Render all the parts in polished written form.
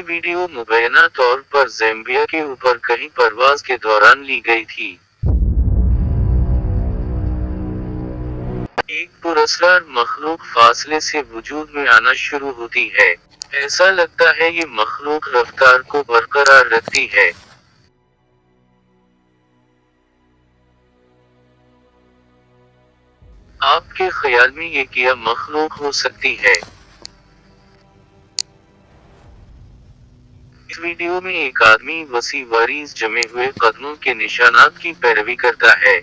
ये वीडियो मुबैना तौर पर ज़ैम्बिया के ऊपर कहीं परवाज़ के दौरान ली गई थी। एक पुरस्कार मखलूक फासले से वजूद में आना शुरू होती है। ऐसा लगता है ये मखलूक रफ्तार को बरकरार रखती है। आपके ख्याल में ये क्या मखलूक हो सकती है? इस वीडियो में एक आदमी वसी वारीज जमे हुए कदमों के निशानात की पैरवी करता है।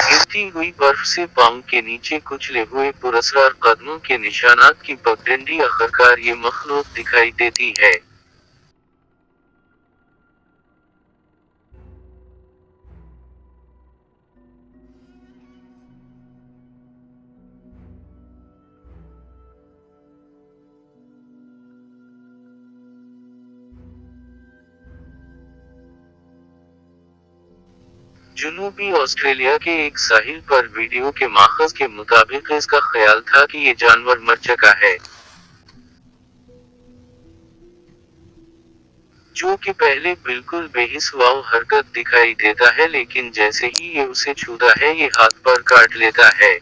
गिरती हुई बर्फ से पांव के नीचे कुचले हुए पुरस्कार कदमों के निशानात की पगडंडी आखिरकार ये मखलूक दिखाई देती है। जनूबी ऑस्ट्रेलिया के एक साहिल पर वीडियो के माखज़ के मुताबिक इसका ख्याल था कि ये जानवर मर चुका है, जो कि पहले बिल्कुल बेहिस्स हरकत दिखाई देता है, लेकिन जैसे ही ये उसे छूता है ये हाथ पर काट लेता है।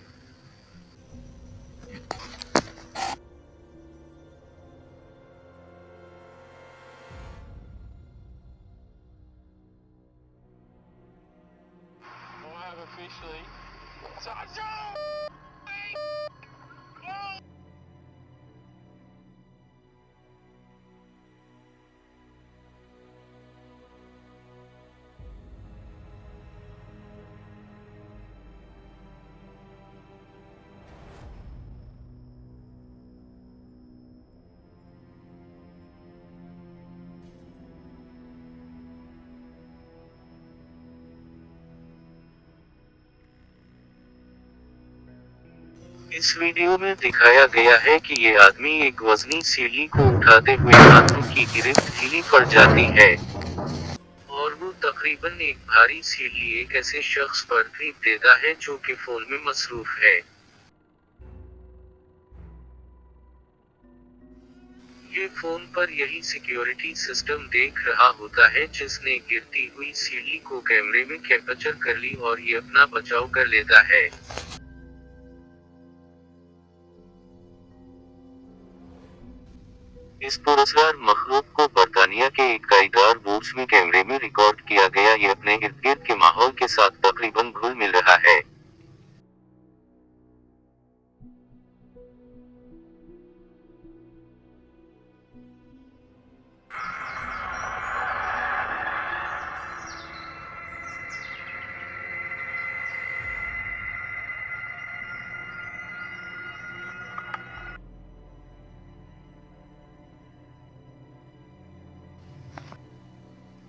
इस वीडियो में दिखाया गया है कि ये आदमी एक वजनी सीढ़ी को उठाते हुए हाथों की गिरफ्त ढीली पड़ जाती है, और वो तकरीबन एक भारी सीढ़ी एक ऐसे शख्स पर फेंक देता है जो कि फोन में मसरूफ है। ये फोन पर यही सिक्योरिटी सिस्टम देख रहा होता है जिसने गिरती हुई सीढ़ी को कैमरे में कैप्चर कर ली और ये अपना बचाव कर लेता है। इस पुरस्कार मखलूक को बरतानिया के एक कायदार बूट्स में कैमरे में रिकॉर्ड किया गया। ये अपने इर्द गिर्द के माहौल के साथ तकरीबन घुल मिल रहा है।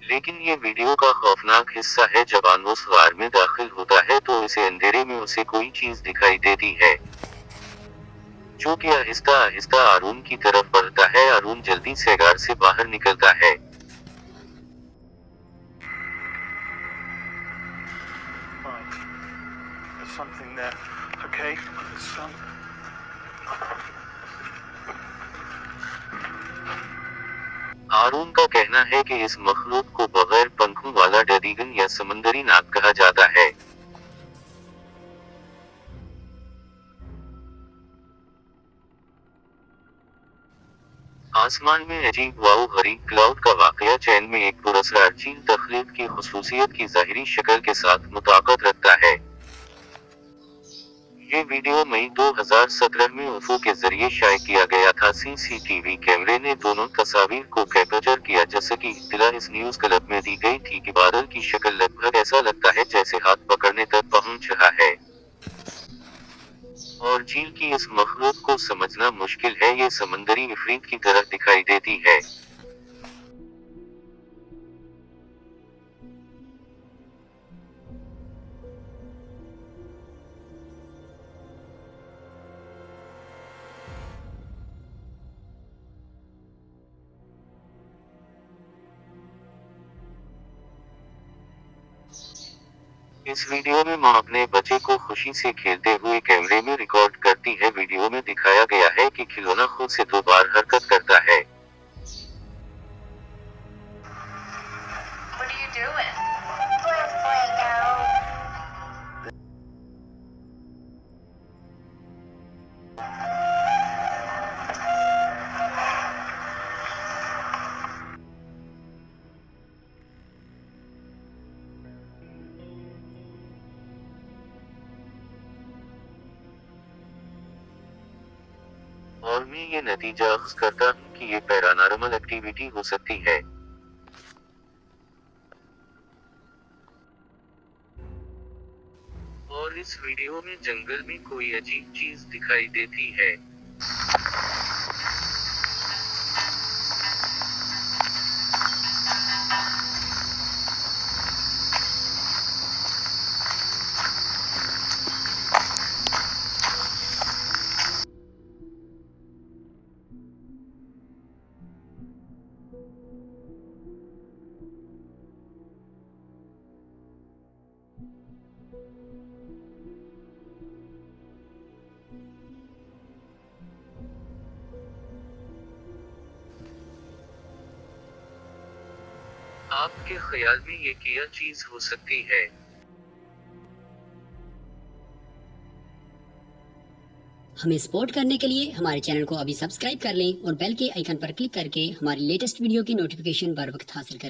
लेकिन ये वीडियो का खौफनाक हिस्सा है, जब आनवस गार में दाखिल होता है तो इसे अंधेरे में उसे कोई चीज दिखाई देती है, जो कि आहिस्ता आहिस्ता आरून की तरफ बढ़ता है। आरून जल्दी से गार से बाहर निकलता है। आरून का कहना है कि इस मखलूक को बगैर पंखों वाला डरीगन या समंदरी नाग कहा जाता है। आसमान में अजीब वाओ गरीब क्लाउड का वाकया चैन में एक पुरस्कार चील तख्लीक की खुसूसियत की ज़ाहिरी शक्ल के साथ मुताबिकत रखता है। ये वीडियो मई 2017 में उफो के जरिए शाये किया गया था। सीसीटीवी कैमरे ने दोनों तस्वीर को कैप्चर किया। जैसे कि इत्तला इस न्यूज क्लब में दी गई थी कि बादल की शक्ल लगभग ऐसा लगता है जैसे हाथ पकड़ने तक पहुंच रहा है, और झील की इस मखलूक को समझना मुश्किल है, ये समंदरी इफरीत की तरह दिखाई देती है। इस वीडियो में मां अपने बच्चे को खुशी से खेलते हुए कैमरे में रिकॉर्ड करती है। वीडियो में दिखाया गया है कि खिलौना खुद से 2 बार हरकत करता है। What are you doing? Playing Play-Doh. और मैं ये नतीजा अख्ज़ करता हूँ कि ये पैरानॉर्मल एक्टिविटी हो सकती है। और इस वीडियो में जंगल में कोई अजीब चीज दिखाई देती है। आपके ख्याल में ये क्या चीज हो सकती है? हमें सपोर्ट करने के लिए हमारे चैनल को अभी सब्सक्राइब कर लें और बेल के आइकन पर क्लिक करके हमारी लेटेस्ट वीडियो की नोटिफिकेशन बर वक्त हासिल करें।